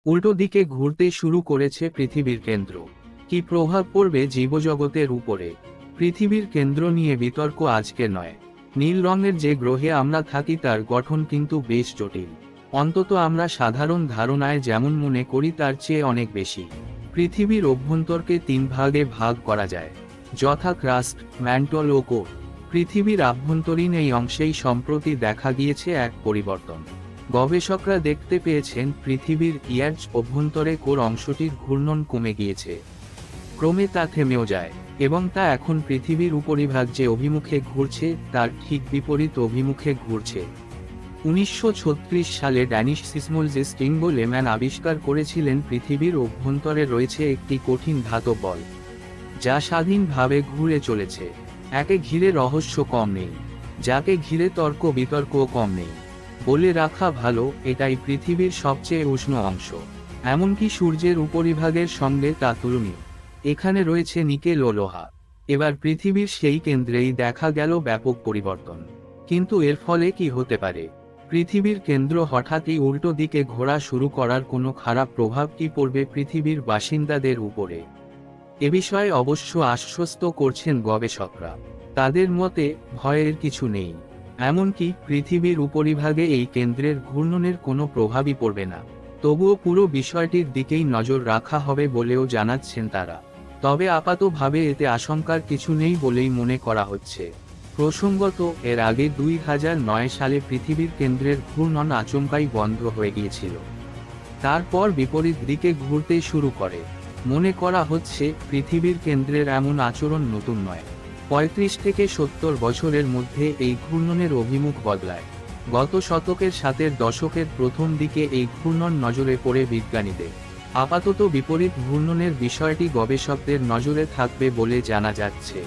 উল্টো দিকে ঘুরতে শুরু করেছে পৃথিবীর কেন্দ্র। কি প্রভাব পড়বে জীবজগতের উপরে? পৃথিবীর কেন্দ্র নিয়ে বিতর্ক আজকে নয়। নীল রঙের যে গ্রহে আমরা থাকি তার গঠন কিন্তু বেশ জটিল। অন্তত আমরা সাধারণ ধারণায় যেমন মনে করি তার চেয়ে অনেক বেশি। পৃথিবীর অভ্যন্তরকে তিন ভাগে ভাগ করা যায়, যথা ক্রাস্ট, ম্যান্টল ও কোর। পৃথিবীর আভ্যন্তরীণ এই অংশেই সম্প্রতি দেখা গিয়েছে এক পরিবর্তন। গবেষকরা দেখতে পেয়েছেন পৃথিবীর ইয়ার্চ অভ্যন্তরে কোর অংশটির ঘূর্ণন কমে গিয়েছে। ক্রমে তা থেমেও যায়, এবং তা এখন পৃথিবীর উপরিভাগ যে অভিমুখে ঘুরছে তার ঠিক বিপরীত অভিমুখে ঘুরছে। 1936 সালে ড্যানিশ সিসমোলজিস্ট ইঙ্গো লেম্যান আবিষ্কার করেছিলেন পৃথিবীর অভ্যন্তরে রয়েছে একটি কঠিন ধাতব বল, যা স্বাধীনভাবে ঘুরে চলেছে। একে ঘিরে রহস্য কম নেই, যাকে ঘিরে তর্ক বিতর্কও কম নেই। বলে রাখা ভালো, এটাই পৃথিবীর সবচেয়ে উষ্ণ অংশ, এমনকি সূর্যের উপরিভাগের সঙ্গে তা তুলনীয়। এখানে রয়েছে নিকেল ও লোহা। এবার পৃথিবীর সেই কেন্দ্রেই দেখা গেল ব্যাপক পরিবর্তন। কিন্তু এর ফলে কি হতে পারে? পৃথিবীর কেন্দ্র হঠাৎই উল্টো দিকে ঘোরা শুরু করার কোনো খারাপ প্রভাব কি পড়বে পৃথিবীর বাসিন্দাদের উপরে? এ বিষয়ে অবশ্য আশ্বস্ত করছেন গবেষকরা। তাদের মতে ভয়ের কিছু নেই। এমনকি পৃথিবীর উপরিভাগে এই কেন্দ্রের ঘূর্ণনের কোনো প্রভাবই পড়বে না। তবুও পুরো বিষয়টির দিকেই নজর রাখা হবে বলেও জানাচ্ছেন তারা। তবে আপাতভাবে এতে আশঙ্কার কিছু নেই বলেই মনে করা হচ্ছে। প্রসঙ্গত, এর আগে 2009 সালে পৃথিবীর কেন্দ্রের ঘূর্ণন আচমকাই বন্ধ হয়ে গিয়েছিল। তারপর বিপরীত দিকে ঘুরতে শুরু করে। মনে করা হচ্ছে পৃথিবীর কেন্দ্রের এমন আচরণ নতুন নয়। 35 থেকে 70 বছরের মধ্যে এই ঘূর্ণনের অভিমুখ বদলায়। গত শতকের 60-এর দশকের প্রথম দিকে এই ঘূর্ণন নজরে পড়ে বিজ্ঞানীদের। আপাতত বিপরীত ঘূর্ণনের বিষয়টি গবেষকদের নজরে থাকবে বলে জানা যাচ্ছে।